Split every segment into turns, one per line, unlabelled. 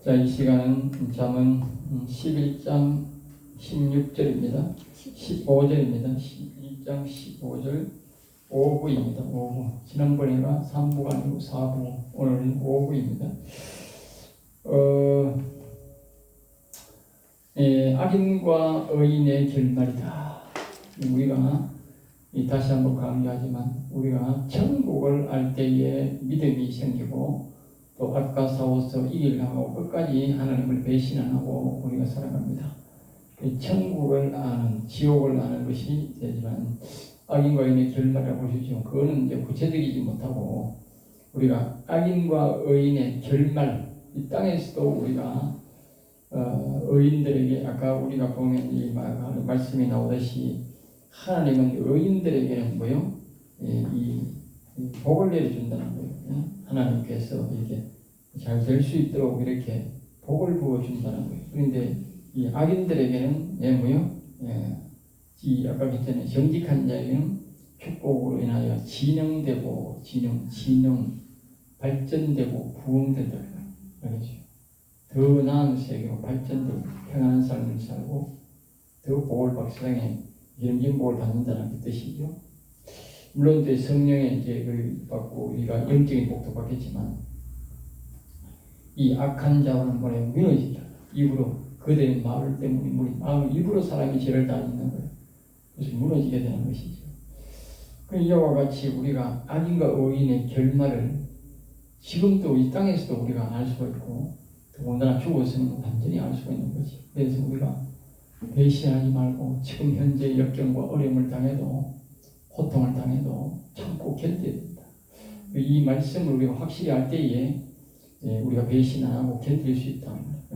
자, 이 시간은 잠언 11장 16절입니다. 15절입니다. 11장 15절 5부입니다. 5부. 지난번에가 3부가 아니고 4부. 오늘은 5부입니다. 악인과 의인의 결말이다. 우리가 다시 한번 강조하지만 우리가 천국을 알 때에 믿음이 생기고 또 악과 싸워서 이기려고 끝까지 하나님을 배신 안 하고 우리가 살아갑니다. 천국을 아는, 지옥을 아는 것이 되지만 악인과 의인의 결말이라고 보시죠. 그거는 이제 구체적이지 못하고 우리가 악인과 의인의 결말, 이 땅에서도 우리가 의인들에게 아까 우리가 보면 이 말씀이 나오듯이 하나님은 의인들에게는 뭐요? 이 복을 내려준다는 거예요. 하나님께서 이렇게 잘 될 수 있도록 이렇게 복을 부어준다는 거예요. 그런데 이 악인들에게는 뭐요? 이 아까 했잖아요. 정직한 자에게는 축복으로 인하여 진흥되고 발전되고 부흥된다. 그렇죠. 더 나은 세계로 발전되고 평안한 삶을 살고 더 복을 받고 세상에 영진 복을 받는다는 그 뜻이죠. 물론 이제 성령의 이제 받고 우리가 영적인 복도 받겠지만 이 악한 자와는 뭐래 무너진다. 입으로 그들의 말 때문에 입으로 사람이 죄를 다니는 거예요. 그래서 무너지게 되는 것이죠. 이와 같이 우리가 악인과 의인의 결말을 지금도 이 땅에서도 우리가 알 수가 있고 더군다나 죽어서는 완전히 알 수가 있는 거죠. 그래서 우리가 배신하지 말고 지금 현재 역경과 어려움을 당해도 고통을 당해도 참고 견뎌야 된다. 이 말씀을 우리가 확실히 알 때에 우리가 배신 안 하고 견딜 수 있다.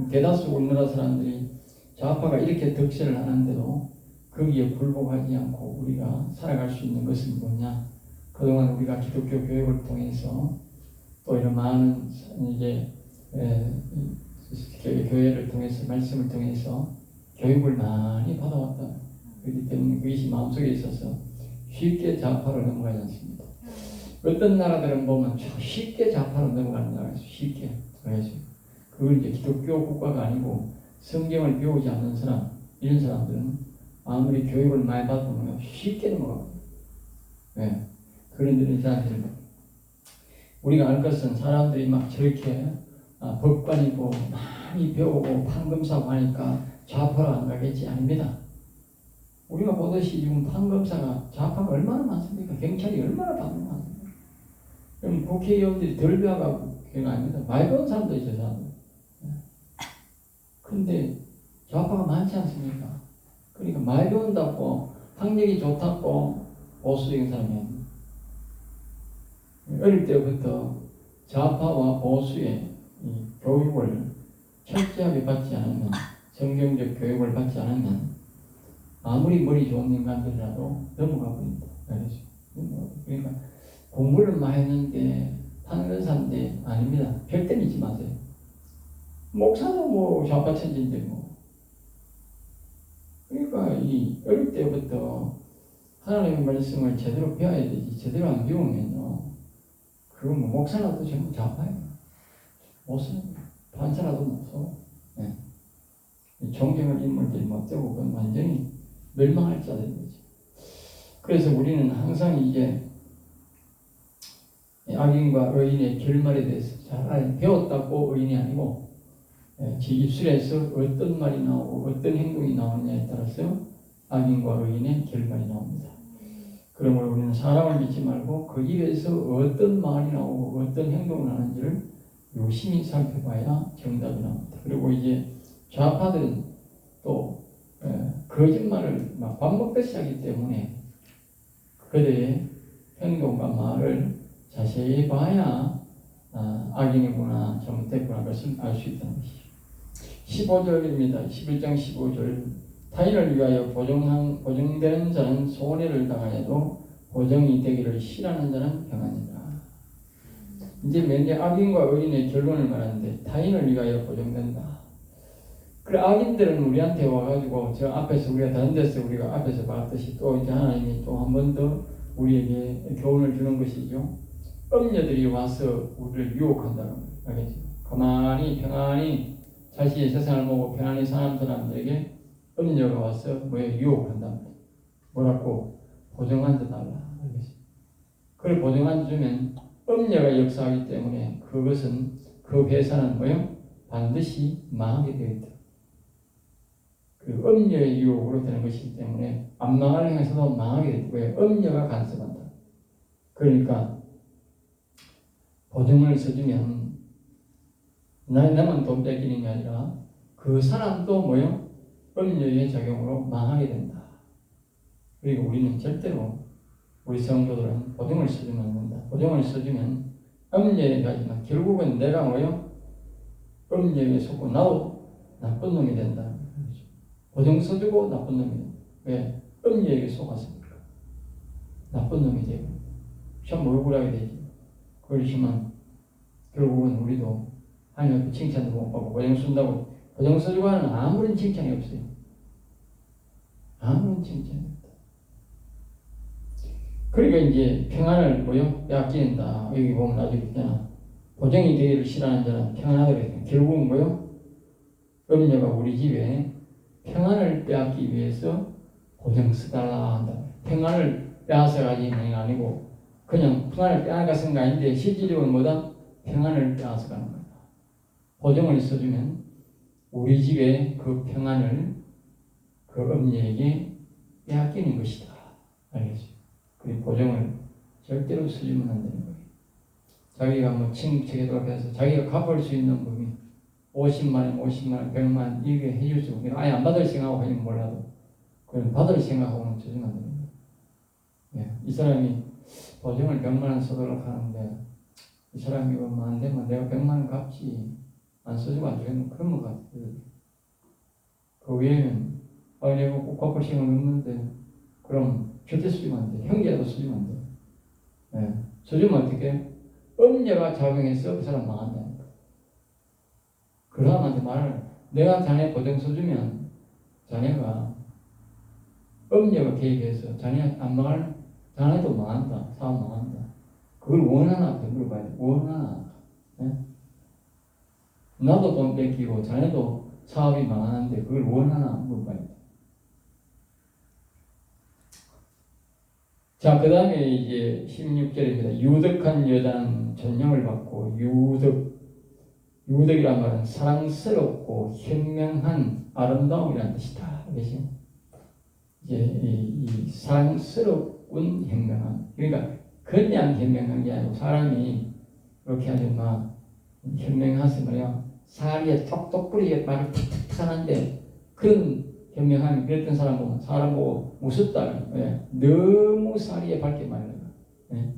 대다수 우리나라 사람들이 좌파가 이렇게 득세를 하는데도 거기에 굴복하지 않고 우리가 살아갈 수 있는 것은 뭐냐? 그동안 우리가 기독교 교육을 통해서 또 이런 많은 이제 교회를 통해서 말씀을 통해서 교육을 많이 받아왔다. 그렇기 때문에 그것이 마음속에 있어서 쉽게 좌파로 넘어가지 않습니다. 어떤 나라들은 보면 쉽게 좌파로 넘어가는 나라에서 쉽게. 그래서 그걸 이제 기독교 국가가 아니고 성경을 배우지 않는 사람, 이런 사람들은 아무리 교육을 많이 받으면 쉽게 넘어갑니다. 네. 그런 사람들은 우리가 알 것은 사람들이 막 저렇게 법관이고 많이 배우고 판검사고 하니까 좌파로 안 가겠지. 아닙니다. 우리가 보듯이 지금 판검사가 좌파가 얼마나 많습니까? 경찰이 얼마나 많습니까? 그럼 국회의원들이 덜 배워가고 그가 아닙니다. 많이 배운 사람도 있어요. 사람들. 근데 좌파가 많지 않습니까? 그러니까 많이 배운다고 학력이 좋다고 보수적인 사람이 아닙니다. 어릴 때부터 좌파와 보수의 이 교육을 철저하게 받지 않으면 성경적 교육을 받지 않으면 아무리 머리 좋은 인간들이라도 넘어가 버립니다. 그러니까 공부를 많이 했는데 판검사인데 아닙니다. 별대 믿지 마세요. 목사도 뭐 좌파 천지인데 뭐. 그러니까 이 어릴 때부터 하나님의 말씀을 제대로 배워야 되지. 제대로 안 배우면요. 그건 뭐 목사라도 전부 좌파예요. 못쓰는 판사라도 못 써. 네. 존경할 인물들이 못 되고 그건 완전히 멸망할 자들인 거죠. 그래서 우리는 항상 이제 악인과 의인의 결말에 대해서 잘 배웠다고 의인이 아니고 제 입술에서 어떤 말이 나오고 어떤 행동이 나오느냐에 따라서 악인과 의인의 결말이 나옵니다. 그러므로 우리는 사람을 믿지 말고 그 입에서 어떤 말이 나오고 어떤 행동을 하는지를 유심히 살펴봐야 정답이 나옵니다. 그리고 이제 좌파들은 또 거짓말을 막 밥 먹듯이 하기 때문에 그들의 행동과 말을 자세히 봐야 악인이구나 잘못됐구나 것을 알 수 있다는 것이죠. 15절입니다. 11장 15절 타인을 위하여 보정되는 자는 손해를 당하여도 보정이 되기를 싫어하는 자는 평안이다. 이제 맨날 악인과 의인의 결론을 말하는데 타인을 위하여 보정된다. 그래 악인들은 우리한테 와가지고 저 앞에서 우리가 다른 데서 우리가 앞에서 봤듯이 또 이제 하나님이 또 한 번 더 우리에게 교훈을 주는 것이죠. 음녀들이 와서 우리를 유혹한다는 거예요. 알겠죠? 가만히 평안히 다시 세상을 보고 편안히 사는 사람들에게 음녀가 와서 유혹한다. 뭐라고? 보증한 데 달라. 그걸 보증한 데 주면 음녀가 역사하기 때문에 그것은 그 회사는 반드시 망하게 되어 있다. 그 음녀의 유혹으로 되는 것이기 때문에 안 망하려 해서도 망하게 되고 음녀가 간섭한다. 그러니까 보증을 써주면 나만 돈 뺏기는 게 아니라 그 사람도 음녀의 작용으로 망하게 된다. 그리고 우리는 절대로 우리 성도들은 보증을 써주면 안 된다. 보증을 써주면 음녀에 가지만 결국은 내가 음녀에 속고 나도 나쁜 놈이 된다. 보증 써주고 나쁜 놈이 된다. 왜? 음녀에게 속았습니까? 나쁜 놈이 되고 참 억울하게 되지. 그렇지만 결국은 우리도 하나님 앞에 칭찬도 못 받고 보증 쓴다고 보증 써주고 하는 아무런 칭찬이 없어요. 아무런 칭찬이 없다. 그러니까 이제 평안을 빼앗긴다. 여기 보면 나중에 있잖아. 보증이 되기를 싫어하는 자는 평안하게 되겠다. 결국은 음녀가 우리 집에 평안을 빼앗기 위해서 보증 써달라 한다. 평안을 빼앗아가지는 게 아니고 그냥 평안을 빼앗아가는 게 아닌데 실질적으로 뭐다? 평안을 빼앗아가는 거다. 보증을 써주면 우리 집의 그 평안을 그 음녀에게 빼앗기는 것이다. 알겠죠? 그 보증을 절대로 써주면 안 되는 거예요. 자기가 친척에도 앞에서 자기가 갚을 수 있는 법이 50만 원, 100만 원 이게 해줄 수 없고 아예 안 받을 생각하고 하면 몰라도 그건 받을 생각하고는 써주면 안 되는 거예요. 예, 이 사람이 보증을 100만 원 써도록 하는데 이 사람이 안 되면 내가 100만 원 갚지 안 써주고 안 되는 그런 것 같아요. 그 외에는 내가 꼭 갚을 생각 없는데 그럼 절대 쓰면 안 돼. 형제라도 쓰면 안 돼. 예, 써주면 어떻게? 음녀가 작용해서 그 사람 망한다는 거야. 그 사람한테 말을 내가 자네 보증 써주면 자네가 음녀가 개입해서 자네 안 망할 자네도 망한다. 사업 망한다. 그걸 원하나 물어봐야 돼. 원하나. 예? 나도 돈 뺏기고 자네도 사업이 망하는데 그걸 원하나 물어봐야 돼. 자, 그 다음에 이제 16절입니다. 유덕한 여자는 존경을 받고 유덕이란 말은 사랑스럽고 현명한 아름다움이라는 뜻이다. 그렇지? 이제 이 사랑스럽군 현명한. 그러니까 그냥 현명한 게 아니고 사람이 이렇게 하면 현명해서 살이 톡톡 뿌리게 말을 탁탁 하는데 그런 현명함이 그랬던 사람 보면 사람 보고 무섭다. 왜? 너무 살이에 밝게 말해요. 예?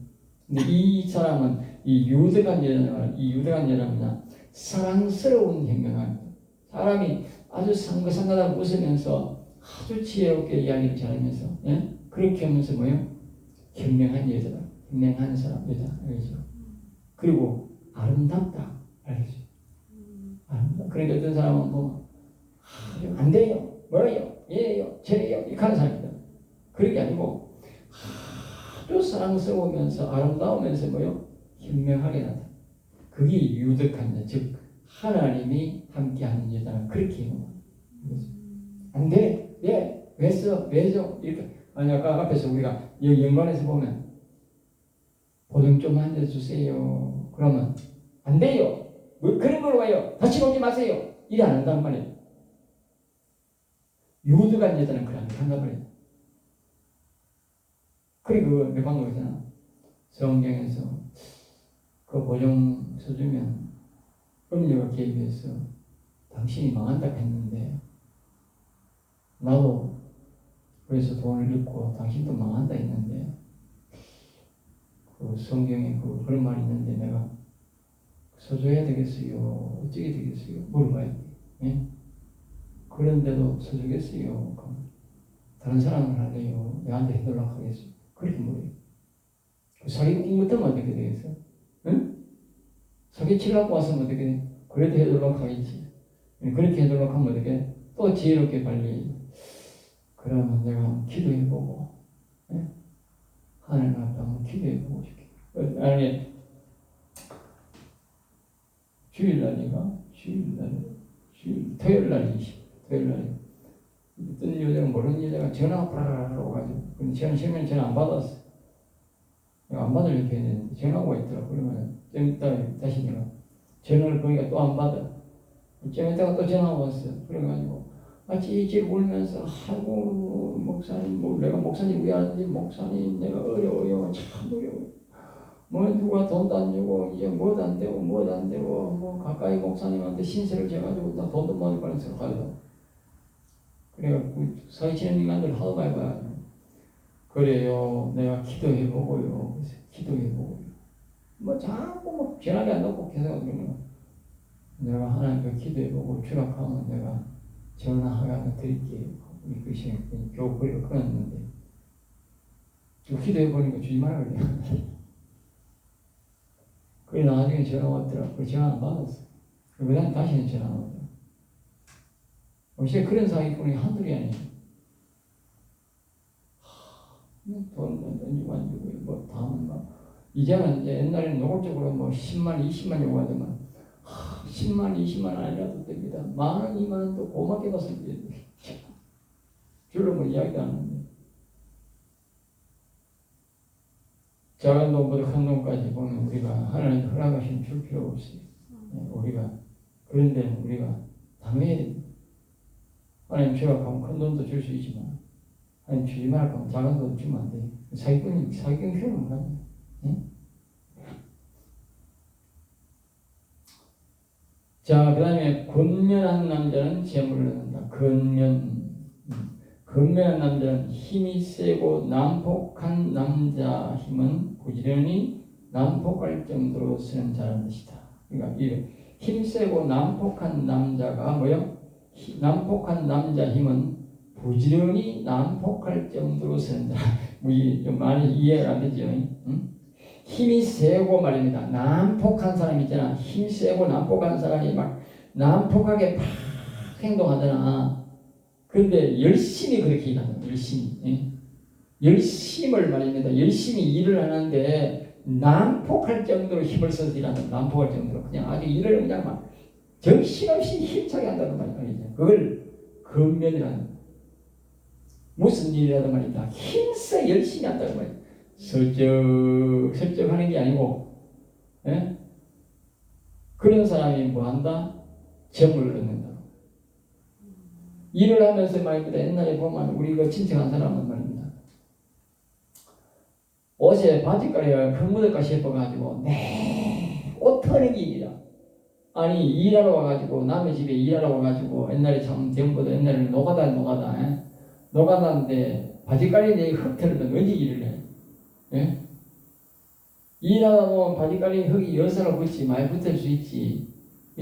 근데 이 사람은 이 유덕한 여자는 사랑스러운 현명함. 사람이 아주 상긋상긋하고 웃으면서 아주 지혜롭게 이야기를 잘하면서 그렇게 하면서 현명한 여자다. 현명한 사람 여자. 알겠죠? 그리고 아름답다. 알겠죠? 아름답다. 그러니까 어떤 사람은 안 돼요. 뭐예요? 얘예요. 쟤예요. 이렇게 하는 사람이다. 그런 게 아니고 아주 사랑스러우면서 아름다우면서 현명하게 나타. 그게 유덕한 여자. 즉 하나님이 함께하는 여자는 그렇게 해요. 안 돼. 예. 왜 써? 왜죠? 이렇게. 아니 아까 앞에서 우리가 연관해서 보면 보증 좀 앉아주세요. 그러면 안 돼요. 왜 그런 걸로 와요? 다시 오지 마세요. 이래 안 한단 말이에요. 유덕한 여자는 그래 안 한단 말이에요. 그리고 몇 방금 있잖아. 성경에서 그 보증 써주면 음료가 개입해서 당신이 망한다 했는데 나도 그래서 돈을 잃고 당신도 망한다 했는데 그 성경에 그런 말이 있는데 내가 써줘야 되겠어요? 어떻게 되겠어요? 물어봐야 돼. 예? 그런데도 써주겠어요? 다른 사람을 할래요? 내한테 해달라고 하겠어요? 그렇게 물어요. 사기 못하면 어떻게 되겠어? 응? 사기 치려고 왔으면 어떻게 돼? 그래도 해달라고 하겠지. 그렇게 해달라고 하면 어떻게? 또 지혜롭게 빨리. 그러면 내가 한번 기도해보고, 예? 하나님 앞에 한번 기도해보고 싶게. 아니, 주일날인가? 주일날 토요일 날 20. 토요일 날 어떤 여자가 모르는 여자가 전화가 빠라라라 오가지고 근데 저는 처음에는 전화 안 받았어. 안 받으려고 해야 되는데 전화가 와 있더라고. 그러면 좀 이따 다시 내가 전화를 거기가 또 안 받아. 좀 이따가 또 전화가 왔어. 그래가지고 찌릿찌릿 울면서 아이고 목사님 뭐 내가 목사님 왜 하는지 목사님 내가 어려워요. 참 어려워요. 뭐 누가 돈도 안 주고 이제 뭐도 안 되고 뭐 가까이 목사님한테 신세를 져가지고 나 돈도 못 받을 뻔했어. 가서 그래갖고 사회 지는 인간들 하도 많이 봐가지고 그래요 내가 기도해보고요. 그래서 기도해보고요. 뭐 자꾸 뭐 전화기 안 넣고 계속 그러면 내가 하나님께 기도해보고 추락하면 내가 전화하여 드릴게요. 그 시간에 겨우 거리가 끊었는데 기도해보니까 주지 말라 그래요. 그래 나중에 전화 왔더라고. 그 전화 안 받았어. 그 다음에 다시는 전화 안 왔더라고. 혹시 그런 사기꾼이 한둘이 아니에요. 돈 주고 안 주고 뭐 다음은 막 이제는 이제 옛날에는 노골적으로 뭐 10만 20만 요구하더만 10만 20만 아니라도 됩니다. 10,000원 20,000원도 고맙게 받을 때 줄로 뭐 이야기도 안 하는데 작은 돈보다 큰 돈까지 보면 우리가 하나님 허락하신 줄 필요 없어요. 우리가 그런데 우리가 당해야 됩니다. 하나님 추락하면 큰 돈도 줄 수 있지만 하나님 주지 말고 작은 돈 주면 안 돼요. 사기꾼 키우는 거 아니에요. 응? 자, 그 다음에 권면한 남자는 재물을 얻는다. 권면한 남자는 힘이 세고 난폭한 남자 힘은 부지런히 난폭할 정도로 쓰는 자라는 것이다. 그러니까 힘 세고 난폭한 남자가 뭐요? 난폭한 남자 힘은 부지런히 난폭할 정도로 쓰는 자. 좀 많이 이해가 안 되죠? 응? 힘이 세고 말입니다. 난폭한 사람 있잖아. 힘 세고 난폭한 사람이 막 난폭하게 막 행동하잖아. 그런데 열심히 그렇게 일하는 열심히. 예? 열심을 말입니다. 열심히 일을 하는데 난폭할 정도로 힘을 써서 일하는 난폭할 정도로 그냥 아주 일을 그냥 막 정신없이 힘차게 한다는 말이죠. 그걸 근면이라는 무슨 일이라도 말이다. 힘써 열심히 한다는 말이죠. 슬쩍 하는 게 아니고, 예? 그런 사람이 뭐 한다? 재물을 얻는다. 일을 하면서 말입니다. 옛날에 보면 우리 그 친척 한 사람은 말입니다. 옷에 바지가리가 흙묻을까 싶어가지고, 네, 옷 터는 일이라. 아니, 일하러 와가지고, 남의 집에 일하러 와가지고, 옛날에 참, 전부도 옛날에 노가다, 예? 노가다인데, 바지가리 내 흙 털면 언제 일을 해? 예? 일하다 보면 바지가리에 흙이 여사로 붙지 많이 붙을 수 있지.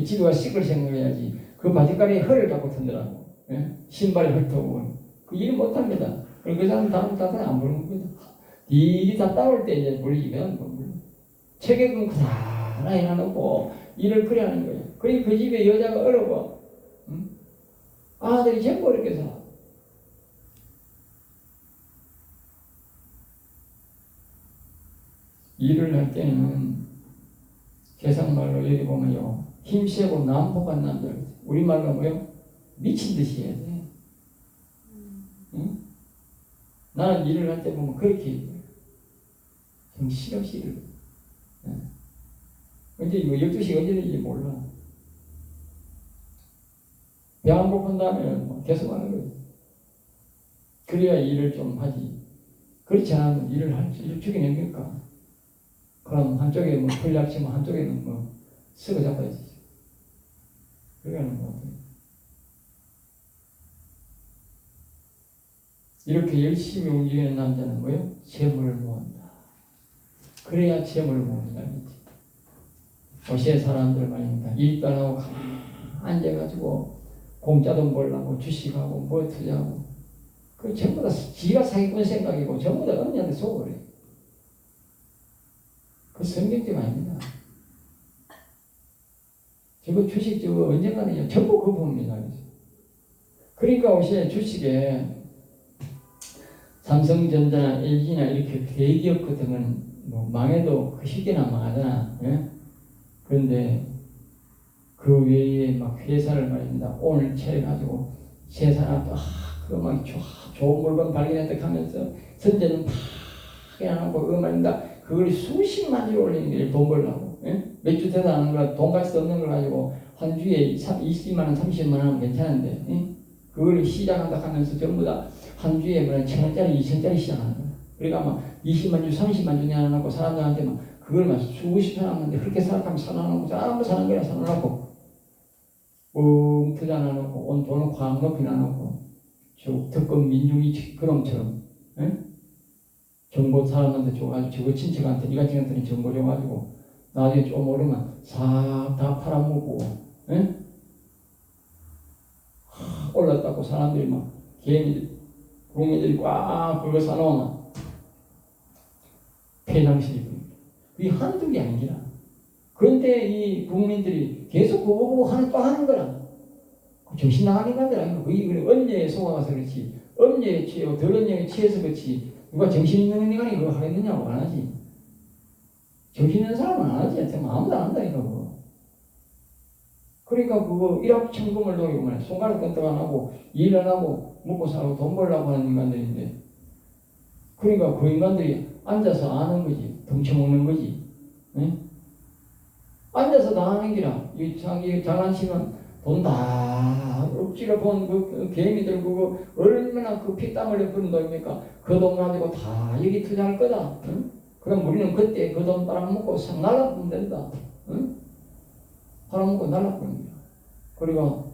지도가 씻을 생각해야지. 그 바지가리에 흙을 갖고 턴더라고. 예? 신발에 흙터고 그 일 못합니다. 그 사람 다음 사람 안 부르는 겁니다. 일이 다 따올 때 이제 불리면 체격은 그다나 해놔놓고 일을 그래 하는 거예요. 그리고 그 집에 여자가 어려워. 응? 아들이 전부 어렵게 살아. 일을 할 때는 개성말로 여기 보면요. 힘세고 난폭한 남자. 우리말로 뭐요? 미친 듯이 해야 돼. 응? 나는 일을 할 때 보면 그렇게 정신없이 일을 해. 언제 이거 12시 언제 되는지 몰라. 배 안 고픈 다음에 계속 하는 거예요. 그래야 일을 좀 하지. 그렇지 않으면 일을 죽여냅니까? 그럼 한쪽에 뭐 풀약치면 한쪽에는 뭐 쓰고 잡아야지. 그렇게 하는 거 같아요. 이렇게 열심히 움직이는 남자는 뭐예요? 재물을 모은다. 그래야 재물을 모은다. 어시의 사람들 말입니다. 일도 안 하고 가만히 앉아가지고 공짜도 몰라고 주식하고 뭐 투자하고 그 전부 다 지가 사기꾼 생각이고 전부 다 언니한테 속을 해. 그 성경적 아닙니다. 저거 주식 저거 언젠가는 전부 그거 봅니다. 그러니까 어시의 주식에 삼성전자나 LG나 이렇게 대기업 같은 건 뭐 망해도 그 쉽게는 안 망하잖아. 예? 그런데 그 외에 막 회사를 말입니다. 오늘 차려가지고 세상에 또 그거 막 좋은 물건 발견했다 하면서 선제는 다 그냥 하고 그거 말입니다. 그걸 수십만 주 올리는 게 돈 벌라고. 예? 몇 주 되다 하는 거 돈값이 없는 걸 가지고 한 주에 20만 원, 30만 원 하면 괜찮은데 예? 그걸 시작한다 하면서 전부 다 한 주에 뭐 1,000원짜리, 2,000원짜리 시작하는 거야. 그러니까 막 20만 주, 30만 주 내놔놓고 사람들한테 막 그걸 막 수십 편 하는데 그렇게 생각하면 사놔놓고 전부 사는 거야. 사놔놓고 투자 나놓고 온 돈을 광 높이 나놓고 저 특권 민중이 그놈처럼 예? 정보 사람한테 줘가지고 저거 친척한테 네가 친척한테 정보 줘가지고 나중에 좀 오르면 싹 다 팔아먹고 예? 올랐다고 사람들이 막 개미들 국민들이 꽉 그거 사놓으면 폐장실이 그게 한두 개 아니라 그런데 이 국민들이 계속 그거 보고 또 하는 거라 정신 나가는 것들 아니고 그게 언제에 속아가서 그렇지 언제에 취하고 덜 언제에 취해서 그렇지 누가 정신 있는 인간이 그거 하겠느냐고 안 하지 정신 있는 사람은 안 하지 아무도 안 한다니까 그거 그러니까 그거 일확천금을 노리고 말이야 손가락 끈떡 안 하고 일 안 하고 먹고 살고 돈 벌려고 하는 인간들인데 그러니까 그 인간들이 앉아서 아는 거지 덩쳐먹는 거지 응? 앉아서 다 하는 기라 이 자기 장난치면 돈 다 억지로 본 그 개미들 그거 얼마나 그 피땀 흘려 버는 돈입니까 그 돈 가지고 다 여기 투자할 거다 응? 그럼 우리는 그때 그 돈 빨아먹고 싹 날라보면 된다 응? 팔아먹고 날라버린 거야 그리고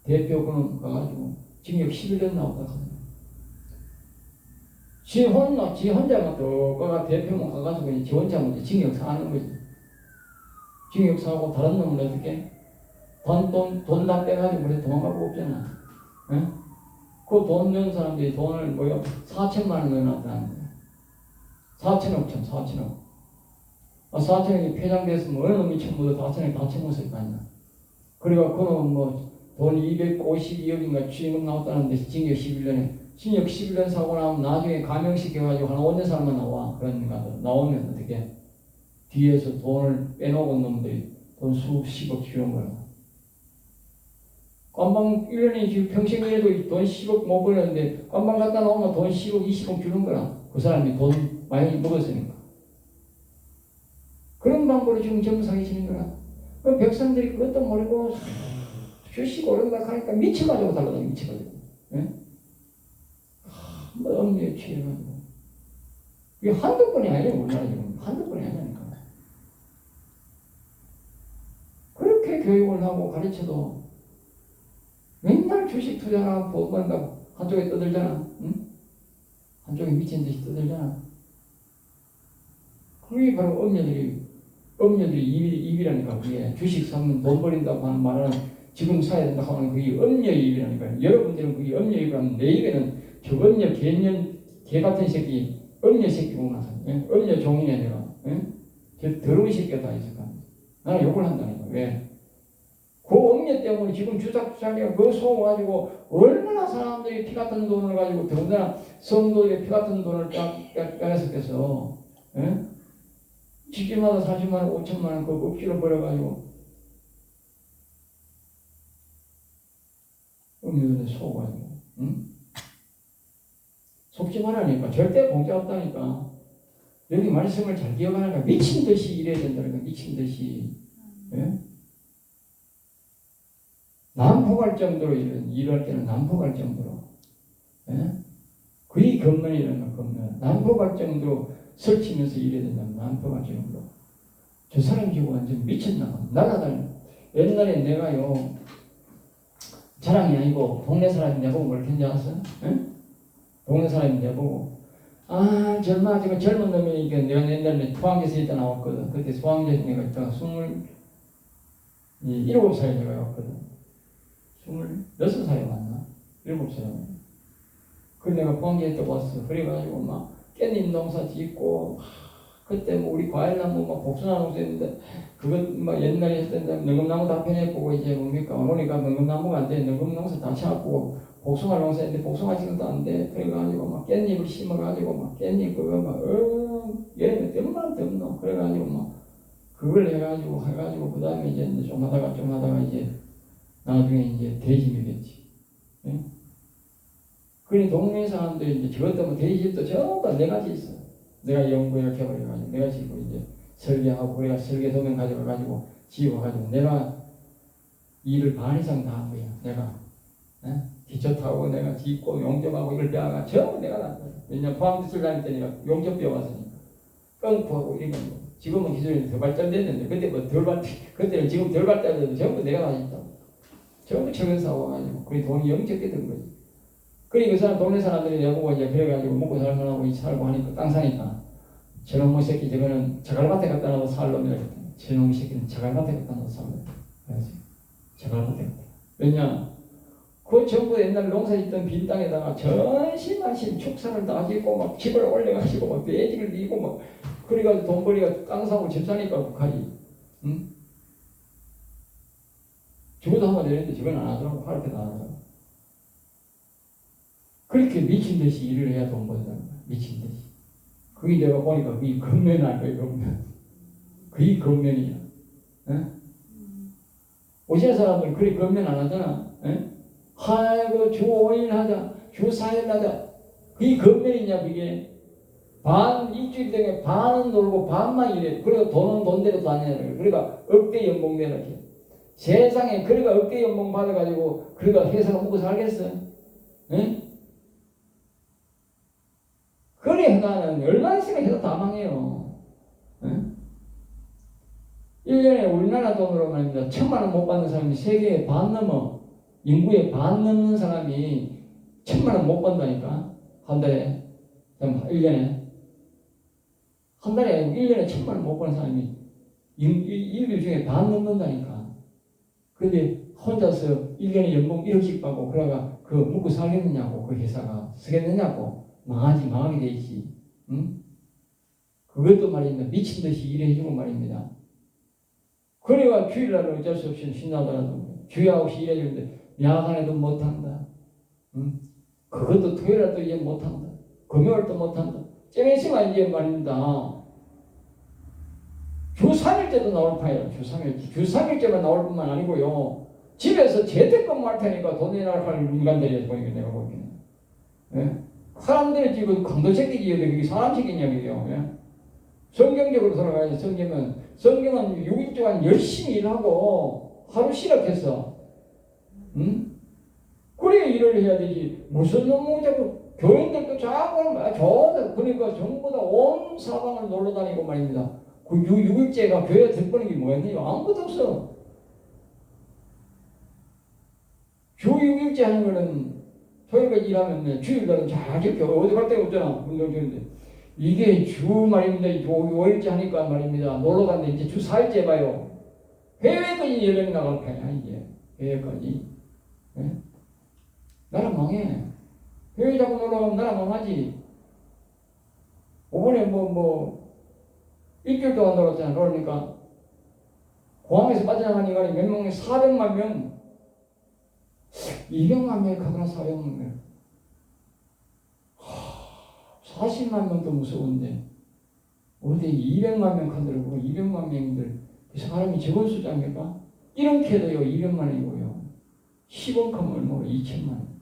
대표는 가가지고 징역 11년 나왔다 하거든요 지 혼자만 또 가가 대표만 가가지고 지 혼자만 징역 사는 거지 징역 사고 다른 놈은 어떻게 돈 다 빼가지고 그래 도망가고 없잖아. 응? 그 돈 넣은 사람들이 돈을 뭐요? 4천만 원 넣어놨다는 거야. 4천억 천, 4천억. 4천억이 폐장됐으면 어느 놈이 처음부터 4천억 다 처먹었을 거 아니야. 그리고 그놈은 뭐 돈 252억인가 주임금 나왔다는데 징역 11년에 징역 11년 사고 나면 나중에 감형시켜가지고 한 5년 살만 나와. 그러니까 나오면 어떻게 뒤에서 돈을 빼놓은 놈들이 돈 수십억 주는 거야. 깜방 1년에 지금 평생에도 돈 10억 못 벌었는데 깜방 갖다 놓으면 돈 10억, 20억 주는 거야. 그 사람이 돈 많이 먹었으니까. 그런 방법으로 지금 전부 사기치는 거야. 그 백성들이 그것도 모르고 주식 오른다 하니까 미쳐가지고 달라요. 미쳐가지고. 예? 뭐 엄리에 취해가지고. 이게 한두 번이 아니에요. 우리나라 지금. 한두 번이 아니니까. 그렇게 교육을 하고 가르쳐도 맨날 주식 투자하고 보건다고 한쪽에 떠들잖아. 응? 한쪽에 미친 듯이 떠들잖아. 그게 바로 엄녀들이 입이라니까. 그게 주식 사면 돈 버린다고 하는 말은 지금 사야 된다고 하는 그게 엄녀 입이라니까. 여러분들은 그게 엄녀 입이라면 내 입에는 저 엄녀 개 같은 새끼 엄녀 새끼구나. 응? 엄녀 종이네 내가. 응? 저 더러운 새끼가 다 있을 거야. 나는 욕을 한다니까. 왜? 그 엄녀 때문에 지금 주작주작이가 그 속아가지고 얼마나 사람들이 피 같은 돈을 가지고 더군다나 성도들의 피 같은 돈을 빼앗았겠어. 집집마다 40만 원, 5천만 원 그 억지로 벌어가지고 엄녀들에 속아가지고 응? 속지 말라니까. 절대 공짜 없다니까. 여기 말씀을 잘 기억하니까 미친 듯이 일해야 된다니까. 미친 듯이. 예? 난폭할 정도로 일할 때는 난폭할 정도로. 예? 거의 겉면이라는 겉면. 난폭할 정도로 설치면서 일해야 된다면 난폭할 정도로. 저 사람 지금 완전 미쳤나. 날아다녀. 옛날에 내가요, 자랑이 아니고 동네 사람이 내보고 뭘 했는지 알았어? 예? 동네 사람이 내보고 지금 젊은 놈이니까 내가 옛날에 포항제에서 있다 나왔거든. 그때 포항제에서 내가 있다가 27살에 내가 왔거든. 26살에 왔나? 7살에. 그래 내가 포항제에 또 왔어. 그래가지고 막 깻잎 농사 짓고 그때 뭐 우리 과일나무 막 복숭아 농사 했는데 그것 막 옛날에 했던데 능금나무 다 편해보고 이제 뭡니까? 오니까 능금나무가 안 돼. 능금농사 다 쳐갖고 복숭아 농사 했는데 복숭아 지금도 안 돼. 그래가지고 막 깻잎을 심어가지고 막 깻잎 그거 막 얘네 얼마나 덥노. 그래가지고 막 그걸 해가지고 그 다음에 이제 좀 하다가 이제 나중에 이제 대집이겠지. 예? 그러니 동네 사람들이 이제 저것 때문에 대집도 전부 다 네 가지 있어. 내가 연구해 개발해가지고 내가 지고 이제 설계하고 그래가 설계 도면 가져가가지고 지어가지고 내가 일을 반 이상 다 한 거야. 내가 기초 타고 내가 짓고 용접하고 이걸 배워가 전부 내가 다 한 거야. 왜냐면 포항기술 다닐 때 내가 용접 배워왔으니까 끈프하고 이런 거. 지금은 기술이 더 발전됐는데 그때 뭐 그때는 지금 덜 발전돼도 전부 내가 다 했다. 전부 최근 사와가지고 그게 돈이 영적게 든 거지. 그러니 그 사람 동네 사람들이 내보고 이제 그래가지고 먹고 살만하고 살고 하니까 땅 사니까 저놈의 새끼 저거는 자갈밭에 갖다 놔도 살 놈이라 그랬더니 저놈의 새끼는 자갈밭에 갖다 놔도 살 놈이라 그래서 자갈밭에 갖다. 왜냐 그 전부 옛날 농사짓던 빈 땅에다가 전심한심 축사를 다 짓고 막 집을 올려가지고 막 매직을 이고 막 그래가지고 돈벌이가 땅 사고 집 사니까 가지. 응? 저것도 한번 내렸는데 저건 안 하더라고. 하루도 안 하더라고. 그렇게 미친 듯이 일을 해야 돈 번다는 거야. 미친 듯이. 그게 내가 보니까 그게 근면이 알 거야. 근면. 그게 근면이야. 오시는 사람들은 그래 근면 안 하잖아. 아이고 주 5일 하자. 주 4일 하자. 그게 근면이냐 그게. 반 일주일 중에 반은 놀고 반만 일해. 그리고 돈은 돈대로 다녀야 돼. 그러니까 억대 연봉 내라. 세상에 그러니까 억대 연봉 받아가지고 그러니까 회사가 먹고 살겠어? 응? 그래 나는 얼마나 있으면 회사 다 망해요. 응? 1년에 우리나라 돈으로 말입니다. 1,000만 원 못 받는 사람이 세계에 반 넘어. 인구의 반 넘는 사람이 1,000만 원 못 받는다니까. 한 달에. 1년에. 한 달에 1년에 1,000만 원 못 받는 사람이 인류 중에 반 넘는다니까. 근데 혼자서 1년에 연봉 1억씩 받고 그러가 그 먹고 살겠느냐고 그 회사가 쓰겠느냐고 망하게 돼 있지. 응? 그것도 말입니다. 미친 듯이 일해주고 말입니다. 그래가 주일날은 어쩔 수 없이 신나더라도 주일 9시 일해주는데 야간에도 못한다. 응? 그것도 토요일날도 이제 못한다. 금요일도 못한다. 쯤있으면 이제 말입니다. 주 3일째도 나올 파예요. 주 3일째. 주 3일째만 나올 뿐만 아니고요. 집에서 재택근무할 테니까 돈이 나갈 인간들이 보니까 내가 보기에는. 예? 사람들이 지금 강도새끼 지어도 그게 사람 새끼냐고요. 예? 성경적으로 돌아가야지. 성경은 6일 동안 열심히 일하고 하루 쉬락했어. 응? 그래 일을 해야 되지. 무슨 놈의 자꾸 교인들도 자꾸 그러니까 전부 다 온 사방을 놀러 다니고 말입니다. 그 6일째가 교회에 들뻔한 게 뭐였느냐? 아무것도 없어. 주 6일째 하는 거는 토요일까지 일하면 주일날은 잘 지켜. 어디 갈 데가 없잖아. 운동 중인데. 이게 주 말입니다. 5일째 하니까 말입니다. 놀러 갔는데 이제 주 4일째 봐요. 해외까지 연락이 나갈 거야, 이제. 해외까지. 네? 나라 망해. 해외 자꾸 놀러 가면 나라 망하지. 이번에 일주일 동안 놀았잖아. 그러니까 공항에서 빠져나간 인간이 몇 명이 400만 명, 200만 명이 가거나 400만 명. 40만 명도 무서운데 어디 200만 명 칸들고 200만 명들 그 사람이 적은 숫자입니까? 1원 캐도요 200만 원이고요. 10원 칸 얼마고 2천만 원.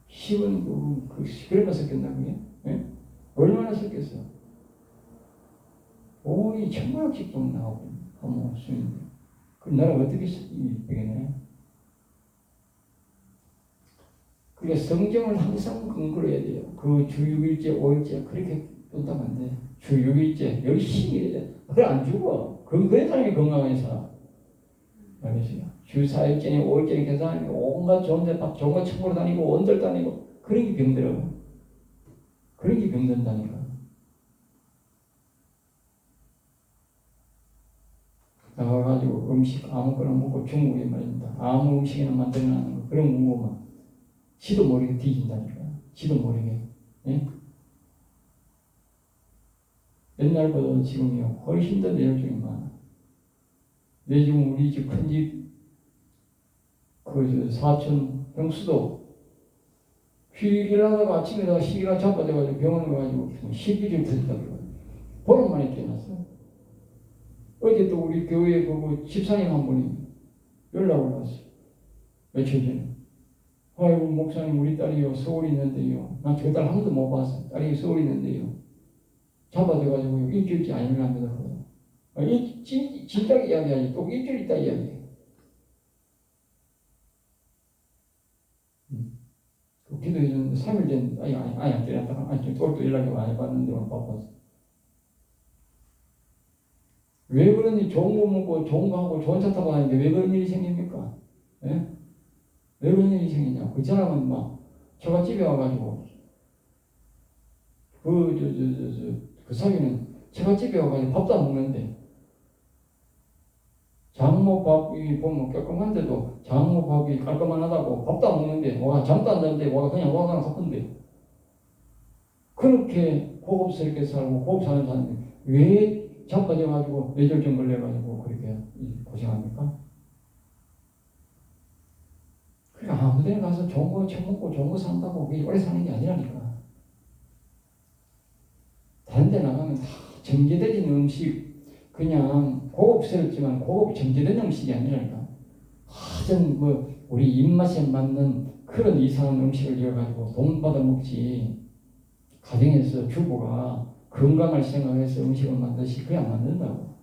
10원 그래만 섞였나 그게? 네? 얼마나 섞였어? 오이 1,000만 원씩 돈 나오고 하면 수인데 그 나라 어떻게 되겠네? 그게 성경을 항상 근거로 해야 돼요. 그 주 6일째, 5일째 그렇게 뜬다면 안 돼. 주 6일째 열심히 해야 돼. 그래 안 죽어. 그런 사람이 건강하게 살아. 알겠어요? 주 4일째니 5일째니 계산하니 온갖 좋은 데 좋은 거 청구로 다니고 원들 다니고 그런 게 병들어. 그런 게 병든다니까. 나와가지고 음식 아무거나 먹고 중국에 말입니다. 아무 음식이나 만들어내는 거 그런 공부만 지도 모르게 뒤진다니까. 지도 모르게. 예? 옛날보다 지금이요 훨씬 더 내열중이 많아. 내 지금 우리 집 큰 집 사촌 형수도 휴일을 하다가 아침에 다가 시기가 자빠져가지고 병원에 가가지고 12주를 터졌다고 보름 만에 깨어났어. 어제 또 우리 교회 그 집사님 한 분이 연락을 왔어요. 며칠 전에. 아이고 목사님 우리 딸이요 서울에 있는데요. 난 저 딸 한 번도 못 봤어. 딸이 서울에 있는데요. 잡아줘가지고 일주일째 안 일어납니다. 진작 이야기하지 또 일주일 있다 이야기해. 그 기도해줬는데 3일 됐는데 아니 안 때렸다가 아니 또 연락이 많이 받는데 바빠서. 왜 그러니 좋은 거 먹고 좋은 거 하고 좋은 차 타고 다니는데 왜 그런 일이 생깁니까? 예? 왜 그런 일이 생기냐? 그 사람은 막 처갓집에 와가지고 그 사위는 처갓집에 와가지고 밥도 안 먹는데 장모 밥이 보면 깔끔한데도 장모 밥이 깔끔하다고 밥도 안 먹는데 와 잠도 안 자는데 와 그냥 와가는 가쁜데 그렇게 고급스럽게 살고 고급 사는데 왜 자빠져가지고 뇌졸중 걸려가지고 그렇게 고생합니까? 그러니까 아무데나 가서 좋은 거 처먹고 좋은 거 산다고 그게 오래 사는 게 아니라니까. 다른 데 나가면 다 정제된 음식 그냥 고급스럽지만 고급 정제된 음식이 아니라니까. 하여튼 뭐 우리 입맛에 맞는 그런 이상한 음식을 이어가지고 돈 받아 먹지. 가정에서 주부가 건강을 생각해서 음식을 만드시 그게 안 만든다고.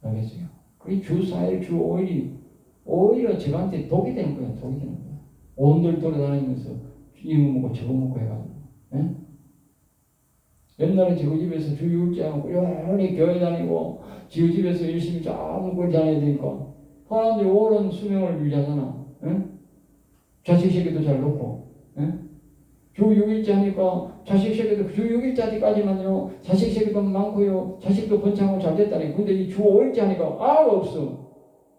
알겠어요? 그게 주 4일 주 5일이 오히려 저한테 독이 되는 거야. 독이 되는 거야. 온들 돌아다니면서 이거 먹고 저거 먹고 해가지고. 예? 옛날에 지구 집에서 주 6일째 하고 영원히 교회 다니고 지구 집에서 열심히 쫙 꿀 다녀야 되니까 사람들이 오랜 수명을 유지하잖아. 예? 자식 새끼도 잘 놓고. 예? 주 6일째 하니까 자식 새끼도 주 6일째까지만요 자식 새끼도 많고요 자식도 번창하고 잘 됐다니. 근데 이 주 5일째 하니까 없어.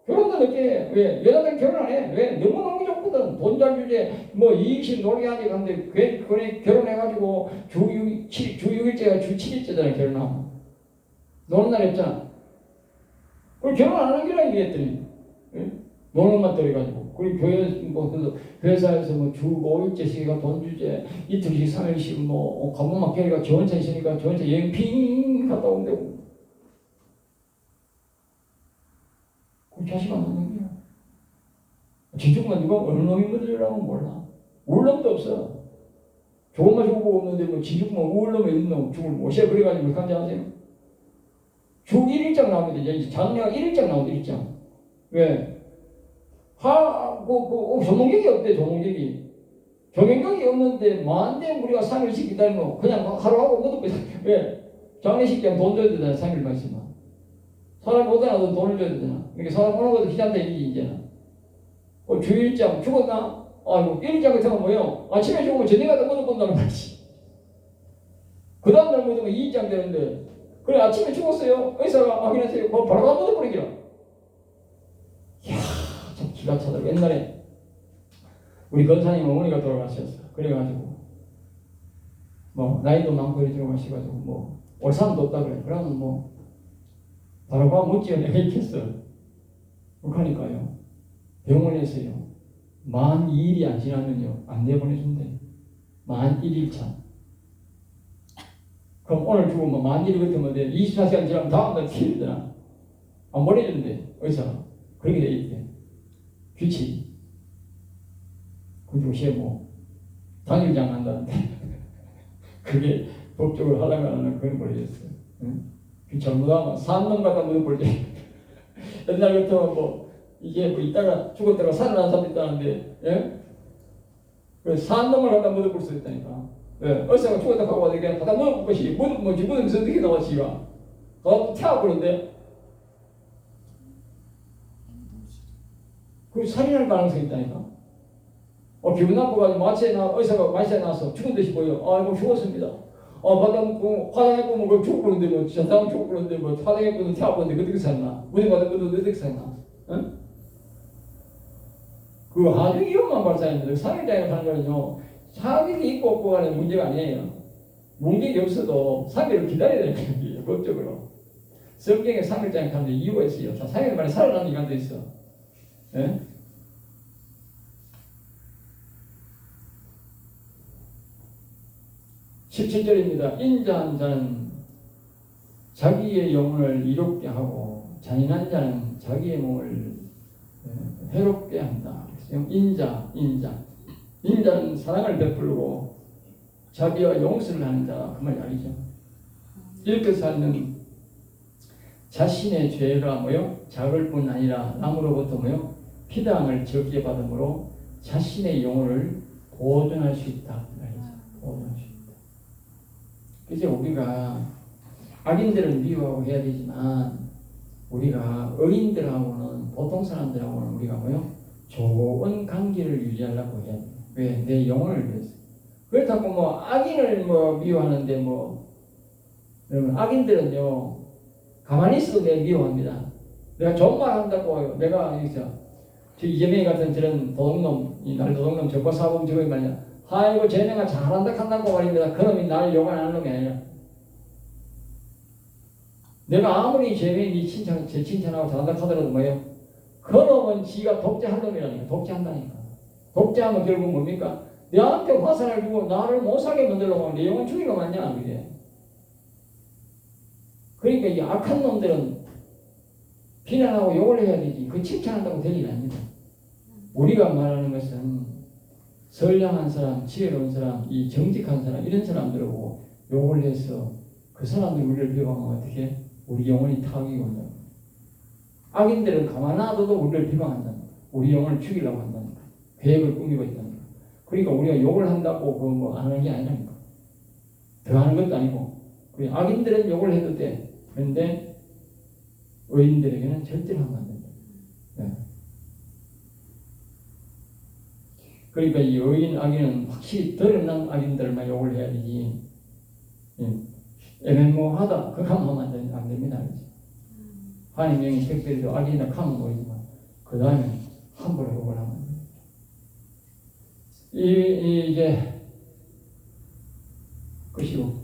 결혼도 늦게 해. 왜? 여자들은 결혼 안 해. 왜? 너무 너무 좋거든. 돈 잘 주제 뭐 이익식 놀게 하는데 그래 결혼해가지고 주 6일째가 주 7일째잖아 결혼하면. 노는 날 했잖아. 그걸 결혼 안 하는 게라 얘기했더니 노는 것 들어가지고 그리고 교회 뭐 회사에서 뭐 주 5일째씩가 돈 주제 이틀씩 3일씩 뭐 가문막 교회가 지원차 있으니까 지원차 여행 핑 갔다 온다고. 그 자식 안 낳는 거야. 지중만 누가 어느 놈이 먹으려고 몰라. 울 놈도 없어. 좋은 맛이 오고 없는데 뭐 지중만 울 놈이 있는 놈 죽을 못해. 그래가지고 왜 간지 아세요? 주 1일장 나오면 되죠. 장례가 1일장 나오면 1일장. 왜? 조문객이 없대, 조문객이. 조문객이 없는데, 만대 우리가 3일씩 기다리면 그냥 하루하고 못 없어. 왜? 장례식 때 돈 줘야 되잖아, 3일만 있으면. 사람 오더라도 돈을 줘야 되잖아. 그러니까 사람 오는 것도 기다린다, 이제는. 주일장 죽었나? 아이고, 1일장 같은 건 뭐예요? 아침에 죽으면 저녁에 가다 못 본다는 말이지. 그 다음날 묻으면 2일장 되는데, 그래, 아침에 죽었어요. 의사가 확인하세요. 바로 가 묻어버리기라. 이야, 참 기가 차더라고. 옛날에 우리 권사님 어머니가 돌아가셨어. 그래가지고 뭐 나이도 많고 이렇게 돌아가셔가지고 뭐 올 사람도 없다 그래. 그러면 뭐 바로 가 묻지요. 내가 있겠어. 그러니까요. 병원에서요. 만 2일이 안 지나면요 안 내보내준대. 만 1일차. 그럼 오늘 죽으면 만 1일 같으면 24시간 지나면 다음날 튀기더라. 안 보내준대 의사가. 그렇게 돼 있대. 규칙. 그리고 뭐 당일장 한다는데 그게 법적으로 하려고 하는 그런 모르겠어요. 응? 잘못하면 산놈 갖다 묻어버리지. 옛날 같으면 뭐 이게 뭐 이따가 죽었다가 살아난 사람도 있다는데, 예? 그래서 산놈을 갖다 묻어볼 수 있다니까. 예? 의사가 죽었다 하고 와서 그냥 갖다 묻어볼 것이 묻으면서 어떻게 나와 지가? 가서 태워버린대. 그 살인할 가능성이 있다니까. 기분 나빠가지고 의사가 마취에 나서 죽은 듯이 보여. 아이고 죽었습니다. 화장했고 뭐 죽었는데 뭐 전상 죽었는데 뭐 화장했고 태워버렸는데 어떻게 살나? 무대 받은 것도 어떻게 살나? 응? 그 아주 위험한 발상입니다. 상일장에 가는 거는요. 상일이 있고 없고 가는 문제가 아니에요. 문제가 없어도 상일을 기다려야 되는 거예요. 법적으로. 성경에 상일장에 가는 데 이유가 있어요. 상일 만에 살아나는 인간도 있어. 예? 17절입니다. 인자한 자는 자기의 영혼을 이롭게 하고 잔인한 자는 자기의 몸을 해롭게 한다. 인자는 사랑을 베풀고 자비와 용서를 하는 자, 그 말이 아니죠. 이렇게 살면 자신의 죄가 작을 뿐 아니라 남으로부터 피당을 적게 받음으로 자신의 영혼을 보존할 수 있다. 보존할 수 있다. 그래서 우리가 악인들은 미워하고 해야 되지만 우리가 의인들하고는 보통 사람들하고는 우리가 좋은 관계를 유지하려고 해야 돼. 왜? 내 영혼을 위해서. 그렇다고 악인을 미워하는데 여러분 악인들은요 가만히 있어도 내가 미워합니다. 내가 좋은 말 한다고 내가 저 이재명이 같은 저런 도둑놈, 이 날 도둑놈 적과 사범 저거 말이야. 아이고 쟤네가 잘한다 한다고 말입니다. 그놈이 나를 욕을 하는 놈이 아니라 내가 아무리 쟤네이 제 칭찬하고 잘한다 하더라도 그놈은 지가 독재할 놈이라니까. 독재한다니까. 독재하면 결국 뭡니까? 내한테 화살을 주고 나를 못 살게 만들려고 하면 내 영혼 죽이려 맞냐 그게. 그러니까 이 악한 놈들은 비난하고 욕을 해야 되지. 그 칭찬한다고 될 일이 아닙니다. 우리가 말하는 것은 선량한 사람, 지혜로운 사람, 이 정직한 사람 이런 사람들하고 욕을 해서 그 사람들이 우리를 비방하면 어떻게? 우리 영혼이 타격이 온다. 악인들은 가만 놔둬도 우리를 비방한다. 우리 영혼을 죽이려고 한다. 계획을 꾸미고 있다. 그러니까 우리가 욕을 한다고 안 하는 게 아니라니까. 더 하는 것도 아니고. 악인들은 욕을 해도 돼. 그런데 의인들에게는 절대로 하면 안 된다. 네. 그러니까 이 의인 악인은 확실히 드러난 악인들만 욕을 해야 되지. 애매모호하다. 그 하면 안 됩니다. 하나님의 택배도 악인이나 하면 모이지만 그 다음에 함부로 욕을 하면 안 됩니다. 이게 것이고